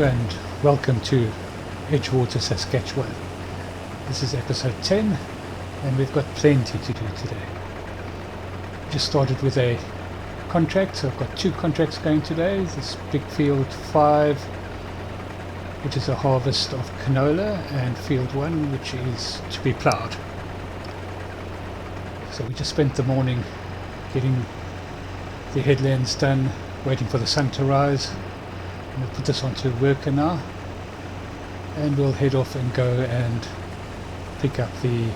Hello and welcome to Edgewater Saskatchewan. This is episode 10 and we've got plenty to do today. Just started with a contract, so I've got two contracts going today. This big field 5, which is a harvest of canola, and field 1, which is to be ploughed. So we just spent the morning getting the headlands done, waiting for the sun to rise. We'll put this onto worker now, and we'll head off and go and pick up the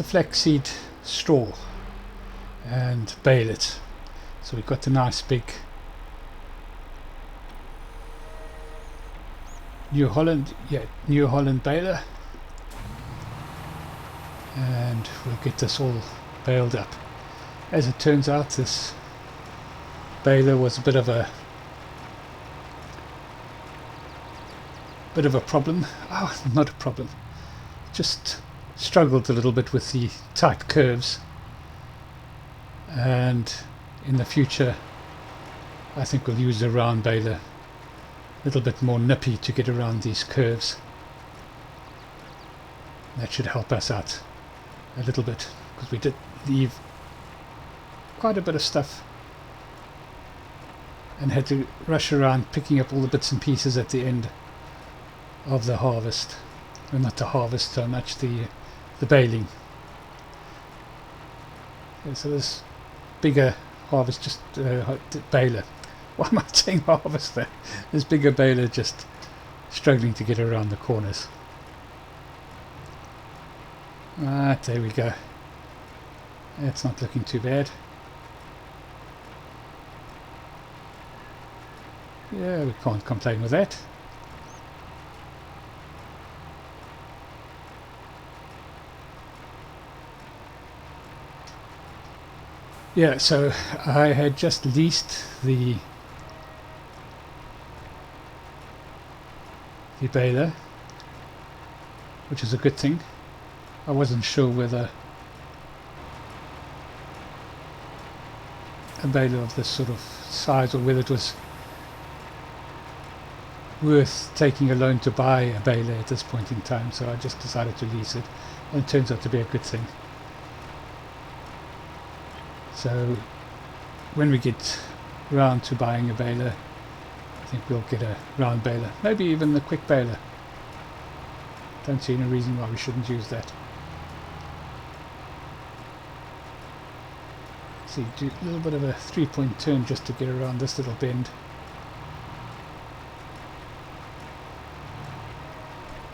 flaxseed straw and bale it. So we've got the nice big New Holland baler, and we'll get this all baled up. As it turns out, this baler was a bit of a problem. Not a problem, just struggled a little bit with the tight curves, and in the future I think we'll use a round baler, a little bit more nippy to get around these curves. That should help us out a little bit, because we did leave quite a bit of stuff and had to rush around picking up all the bits and pieces at the end of the harvest. Well, not the harvest so much, the baling. Okay, so this bigger harvest, just baler. Why am I saying harvester? This bigger baler just struggling to get around the corners. Right, there we go. That's not looking too bad. Yeah, we can't complain with that. Yeah, so I had just leased the baler, which is a good thing. I wasn't sure whether a baler of this sort of size, or whether it was worth taking a loan to buy a baler at this point in time, so I just decided to lease it, and it turns out to be a good thing. So when we get round to buying a baler, I think we'll get a round baler, maybe even the quick baler. Don't see any reason why we shouldn't use that. See, do a little bit of a 3-point turn just to get around this little bend.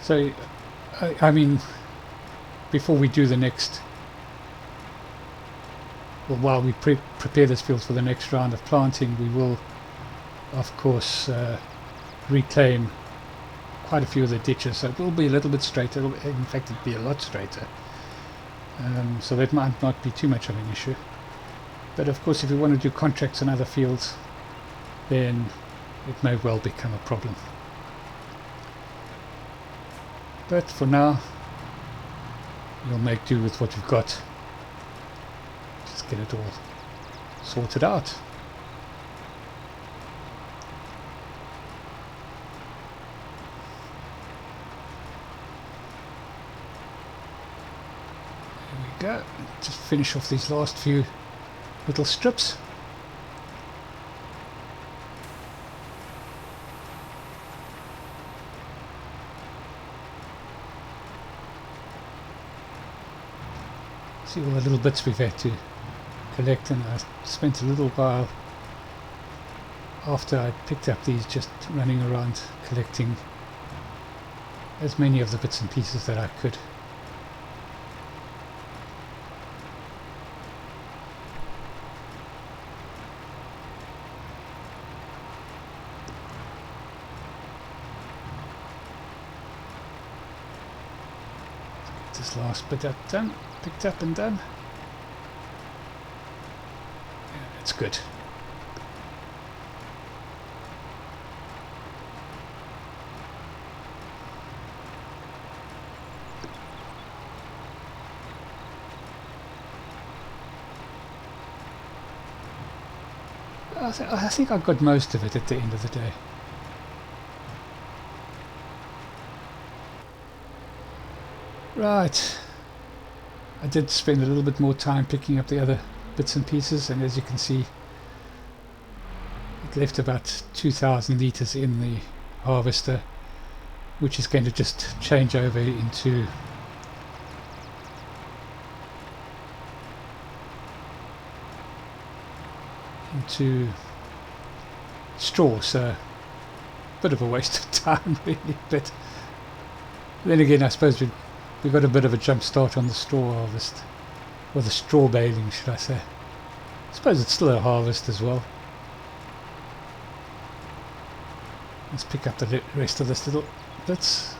So, I mean, before we do the next, well, while we prepare this field for the next round of planting, we will, of course, reclaim quite a few of the ditches. So it will be a little bit straighter. In fact, it'll be a lot straighter. So that might not be too much of an issue. But of course, if we want to do contracts on other fields, then it may well become a problem. But for now, we'll make do with what we've got. Just get it all sorted out. There we go. Just finish off these last few little strips. See all the little bits we've had to collect, and I spent a little while after I picked up these just running around collecting as many of the bits and pieces that I could. This last bit up done, picked up and done. Yeah, that's good. I think I got most of it at the end of the day. Right, I did spend a little bit more time picking up the other bits and pieces, and as you can see, it left about 2,000 litres in the harvester, which is going to just change over into straw, so a bit of a waste of time really, but then again I suppose we got a bit of a jump start on the straw harvest, or the straw baling should I say. I suppose it's still a harvest as well. Let's pick up the rest of this little bits.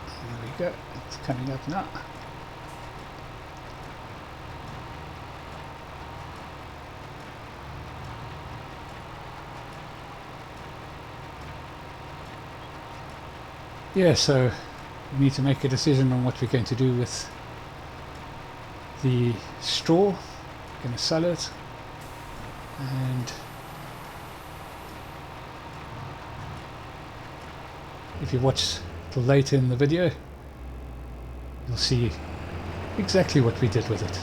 There we go, it's coming up now. Yeah, so we need to make a decision on what we're going to do with the straw. We're going to sell it, and if you watch till later in the video, you'll see exactly what we did with it.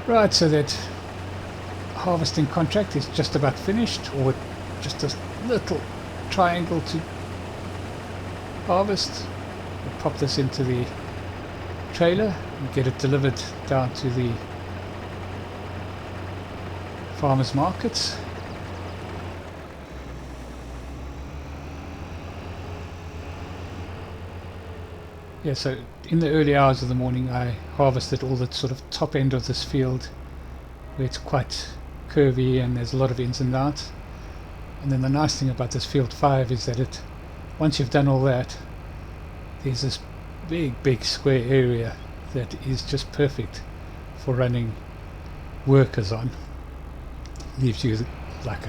Right, so that harvesting contract is just about finished, or just a little triangle to harvest. We'll pop this into the trailer and get it delivered down to the farmers markets. Yeah, so in the early hours of the morning I harvested all the sort of top end of this field where it's quite curvy and there's a lot of ins and outs. And then the nice thing about this field 5 is that once you've done all that, there's this big square area that is just perfect for running workers on. Leaves you like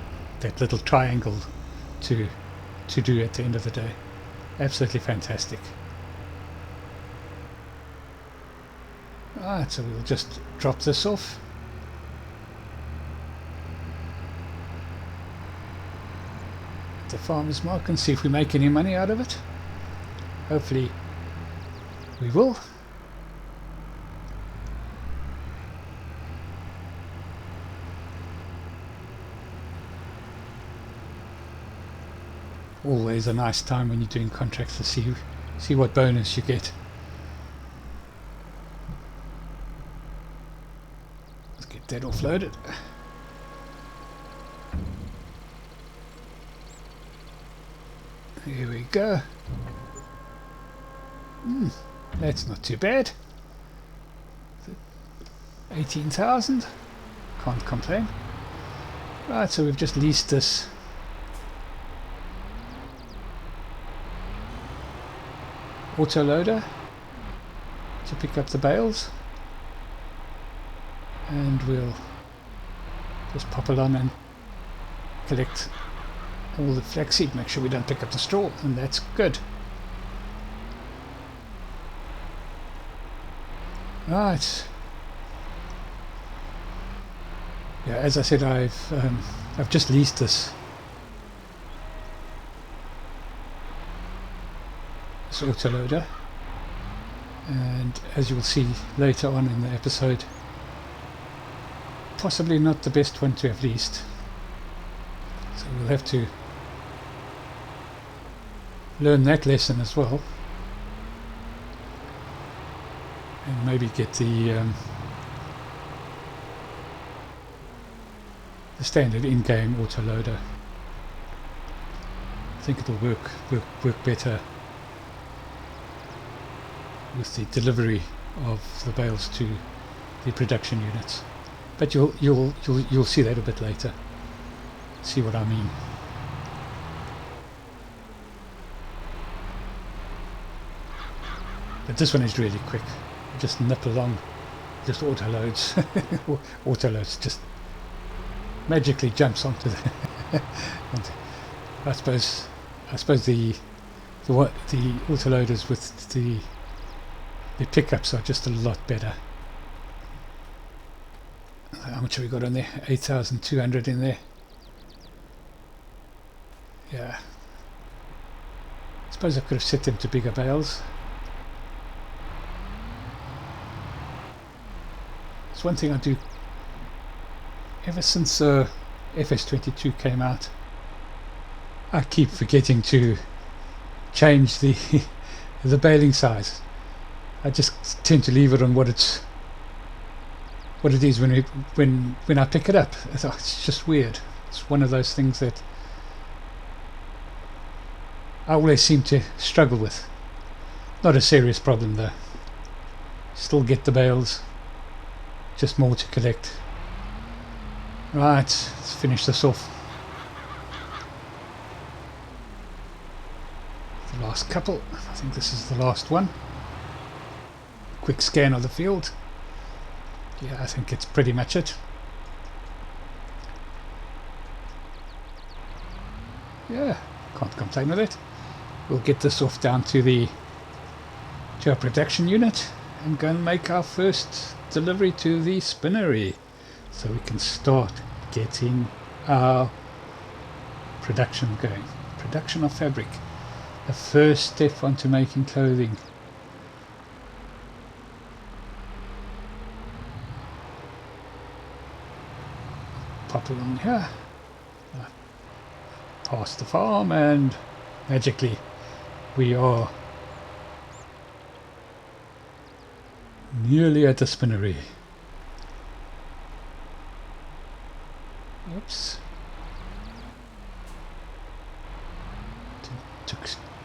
that little triangle to do at the end of the day. Absolutely fantastic. Alright, so we'll just drop this off. The farmer's market and see if we make any money out of it. Hopefully we will. Always a nice time when you're doing contracts to see what bonus you get. Let's get that offloaded. Here we go. That's not too bad. 18,000. Can't complain. Right, so we've just leased this autoloader to pick up the bales, and we'll just pop along and collect all the flaxseed, make sure we don't pick up the straw, and that's good. Right. Yeah, as I said, I've just leased this autoloader, and as you will see later on in the episode, possibly not the best one to have leased. So we'll have to learn that lesson as well, and maybe get the standard in-game autoloader. I think it'll work better with the delivery of the bales to the production units. But you'll see that a bit later. See what I mean. But this one is really quick. Just nip along, just autoloads. Autoloads just magically jumps onto the. And I suppose the autoloaders with the the pickups are just a lot better. How much have we got on there? 8,200 in there. Yeah. I suppose I could have set them to bigger bales. It's one thing I do. Ever since FS22 came out, I keep forgetting to change the the baling size. I just tend to leave it on what it is when I pick it up. It's just weird. It's one of those things that I always seem to struggle with. Not a serious problem though. Still get the bales, just more to collect. Right, let's finish this off. The last couple. I think this is the last one. Quick scan of the field. Yeah, I think it's pretty much it. Yeah, can't complain with it. We'll get this off down to our production unit and go and make our first delivery to the spinnery, so we can start getting our production going. Production of fabric, the first step onto making clothing. Pop along here, past the farm, and magically we are nearly at the spinnery. Oops.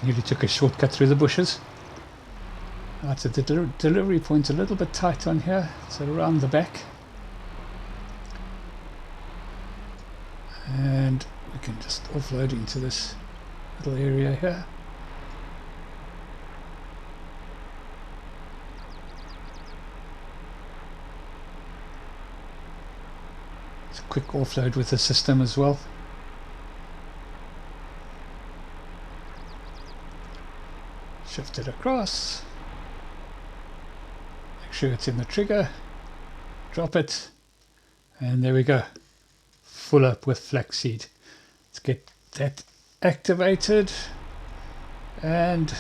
Nearly took a shortcut through the bushes. Right, so the delivery point's a little bit tight on here, so around the back. And we can just offload into this little area here. It's a quick offload with the system as well. Shift it across. Make sure it's in the trigger. Drop it. And there we go. Full up with flaxseed. Let's get that activated, and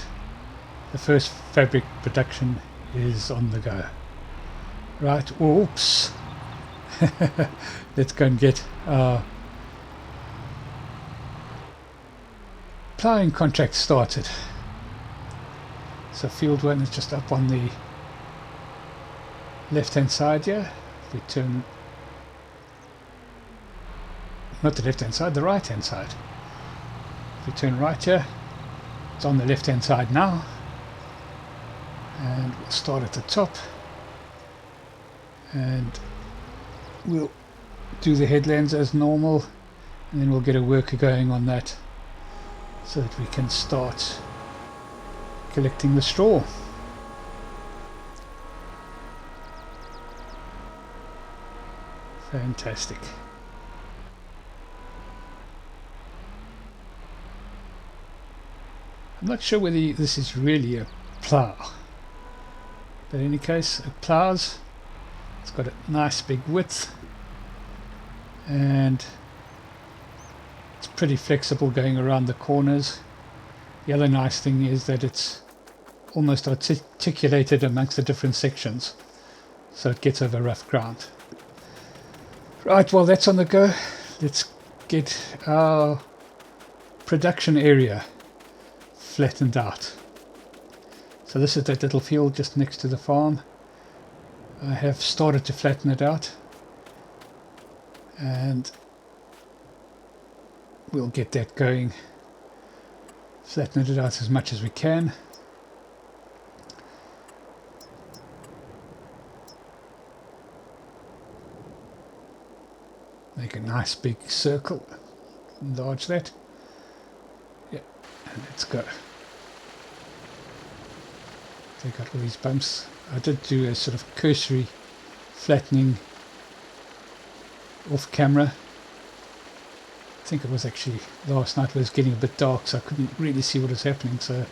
the first fabric production is on the go. Right, oops. Let's go and get our ploughing contract started. So field 1 is just up on the left hand side here. If we turn, not the left hand side, the right hand side. If we turn right here, it's on the left hand side now, and we'll start at the top, and we'll do the headlands as normal, and then we'll get a worker going on that so that we can start collecting the straw. Fantastic. I'm not sure whether this is really a plough, but in any case it ploughs. It's got a nice big width, and it's pretty flexible going around the corners. The other nice thing is that it's almost articulated amongst the different sections, so it gets over rough ground. Right, well that's on the go. Let's get our production area flattened out. So this is that little field just next to the farm. I have started to flatten it out, and we'll get that going. Flatten it out as much as we can. Make a nice big circle. Enlarge that. Yeah, and let's go. Take out all these bumps. I did do a sort of cursory flattening off camera. I think it was actually last night. It was getting a bit dark, so I couldn't really see what was happening, so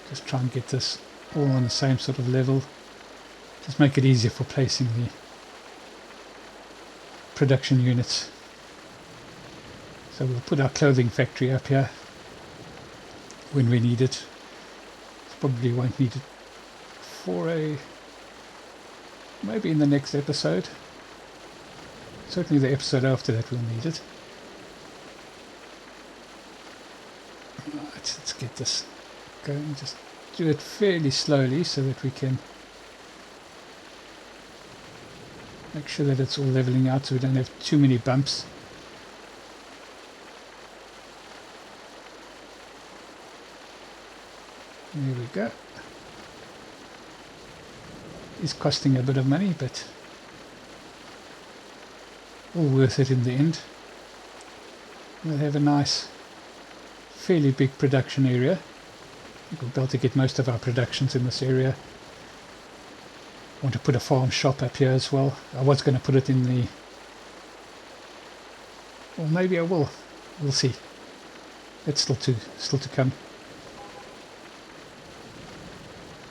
Just try and get this all on the same sort of level. Just make it easier for placing the production units. So we'll put our clothing factory up here when we need it. Probably won't need it for maybe in the next episode. Certainly the episode after that we'll need it. Right, let's get this going. Just do it fairly slowly so that we can make sure that it's all leveling out so we don't have too many bumps. There we go. It's costing a bit of money, but all worth it in the end. We'll have a nice, fairly big production area. We'll be able to get most of our productions in this area. I want to put a farm shop up here as well. I was going to put it in the... Well, maybe I will. We'll see. It's still to come.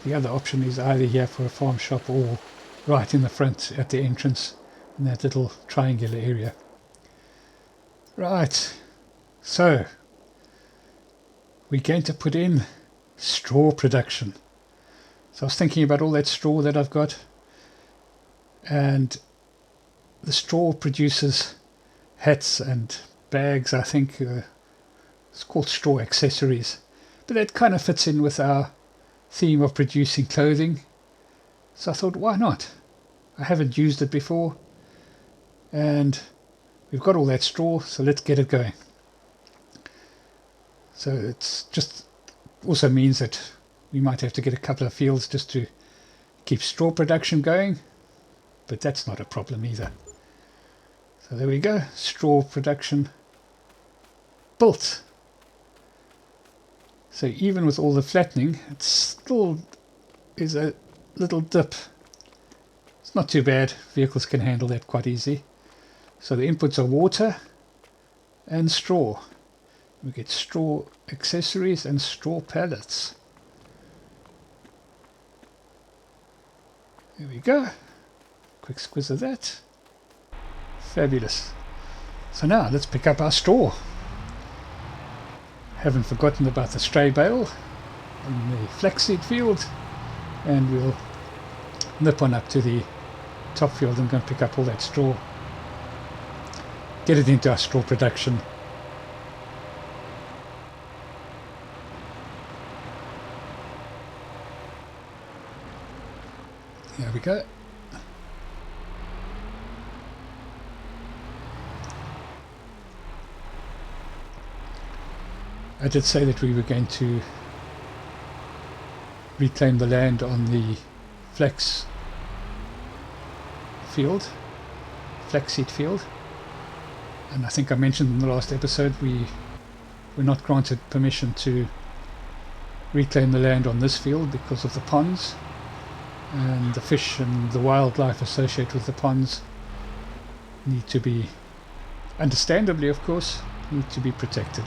The other option is either here for a farm shop or right in the front at the entrance in that little triangular area. Right, so we're going to put in straw production. So I was thinking about all that straw that I've got, and the straw produces hats and bags. I think it's called straw accessories, but that kind of fits in with our theme of producing clothing. So I thought, why not? I haven't used it before, and we've got all that straw, so let's get it going. So it's just also means that we might have to get a couple of fields just to keep straw production going, but that's not a problem either. So there we go, straw production built. So even with all the flattening, it still is a little dip. It's not too bad. Vehicles can handle that quite easy. So the inputs are water and straw. We get straw accessories and straw pallets. There we go. Quick squiz of that. Fabulous. So now let's pick up our straw. Haven't forgotten about the stray bale in the flaxseed field, and we'll nip on up to the top field and go and pick up all that straw, get it into our straw production. There we go. I did say that we were going to reclaim the land on the flaxseed field, and I think I mentioned in the last episode we were not granted permission to reclaim the land on this field because of the ponds, and the fish and the wildlife associated with the ponds need to be, understandably of course, need to be protected.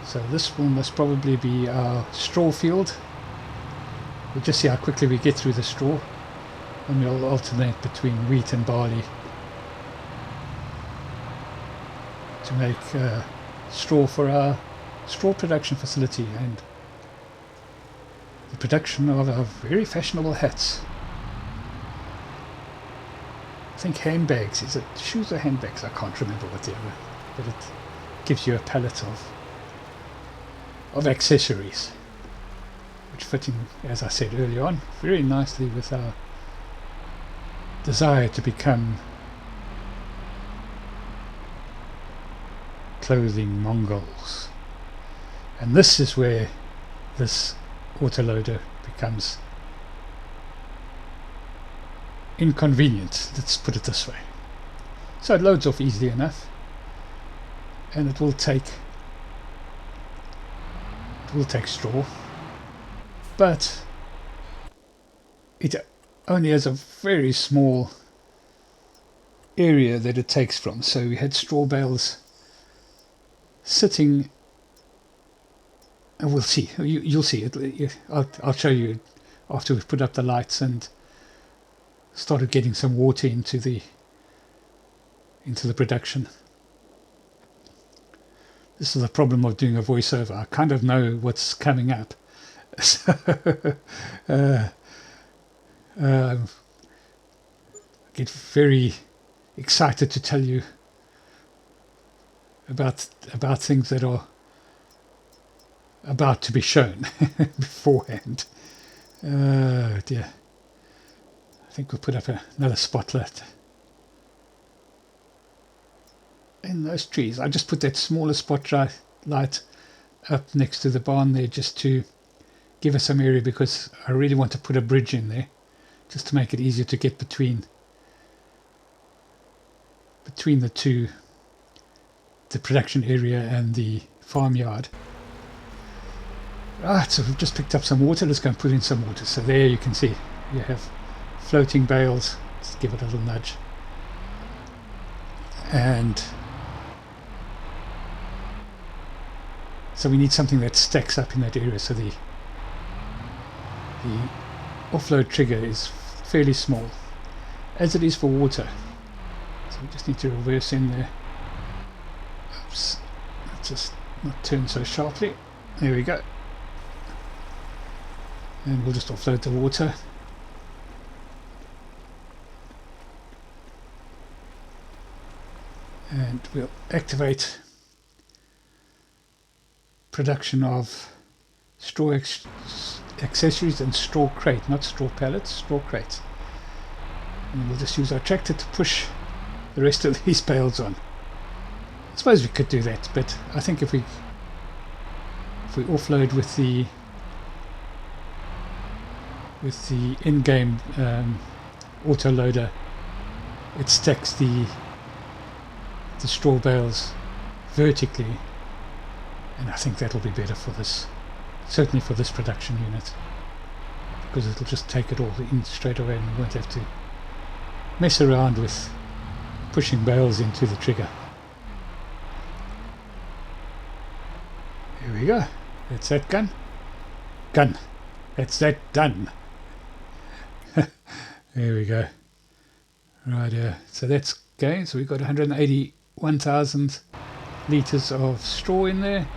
So this will must probably be our straw field. We'll just see how quickly we get through the straw, and we'll alternate between wheat and barley to make straw for our straw production facility and the production of our very fashionable hats. I think handbags. Is it shoes or handbags? I can't remember what they were, but it gives you a palette of accessories, which fit in, as I said earlier on, very nicely with our desire to become clothing Mongols. And this is where this autoloader becomes inconvenient, let's put it this way. So it loads off easily enough, and it will take straw, but it only has a very small area that it takes from. So we had straw bales sitting and we'll see. You'll see it. I'll show you after we've put up the lights and started getting some water into the production. This is the problem of doing a voiceover. I kind of know what's coming up. So, I get very excited to tell you about things that are about to be shown beforehand. Dear. I think we'll put up another spotlight in those trees. I just put that smaller spotlight up next to the barn there just to give us some area, because I really want to put a bridge in there just to make it easier to get between the two, the production area and the farmyard. Right, so we've just picked up some water. Let's go and put in some water. So there you can see you have floating bales. Just give it a little nudge. And so we need something that stacks up in that area. So the offload trigger is fairly small, as it is for water. So we just need to reverse in there. Oops, just not turn so sharply. There we go. And we'll just offload the water. And we'll activate production of straw accessories and straw crate, not straw pallets, straw crates. And we'll just use our tractor to push the rest of these bales on. I suppose we could do that, but I think if we offload with the in-game auto loader, it stacks the straw bales vertically, and I think that'll be better for this, certainly for this production unit, because it'll just take it all in straight away and we won't have to mess around with pushing bales into the trigger. Here we go. That's that gun. That's that done. There we go. Right, so that's going. So we've got 181,000 litres of straw in there.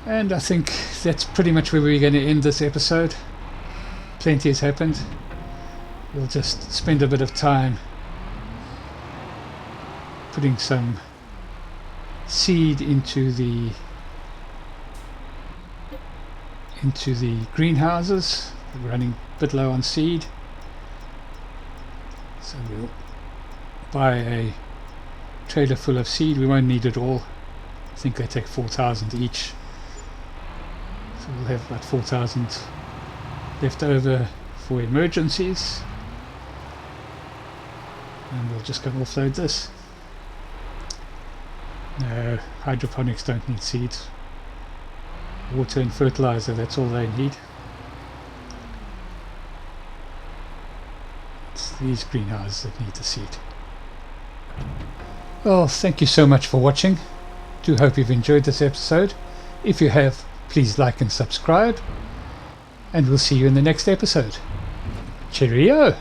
And I think that's pretty much where we're going to end this episode. Plenty has happened. We'll just spend a bit of time putting some seed into the greenhouses. We're running a bit low on seed, so we'll buy a trailer full of seed. We won't need it all. I think they take 4,000 each, so we'll have about 4,000 left over for emergencies, and we'll just go and offload this. No, hydroponics don't need seeds. Water and fertilizer, that's all they need. It's these greenhouses that need the seed. Well, thank you so much for watching. Do hope you've enjoyed this episode. If you have, please like and subscribe, and we'll see you in the next episode. Cheerio!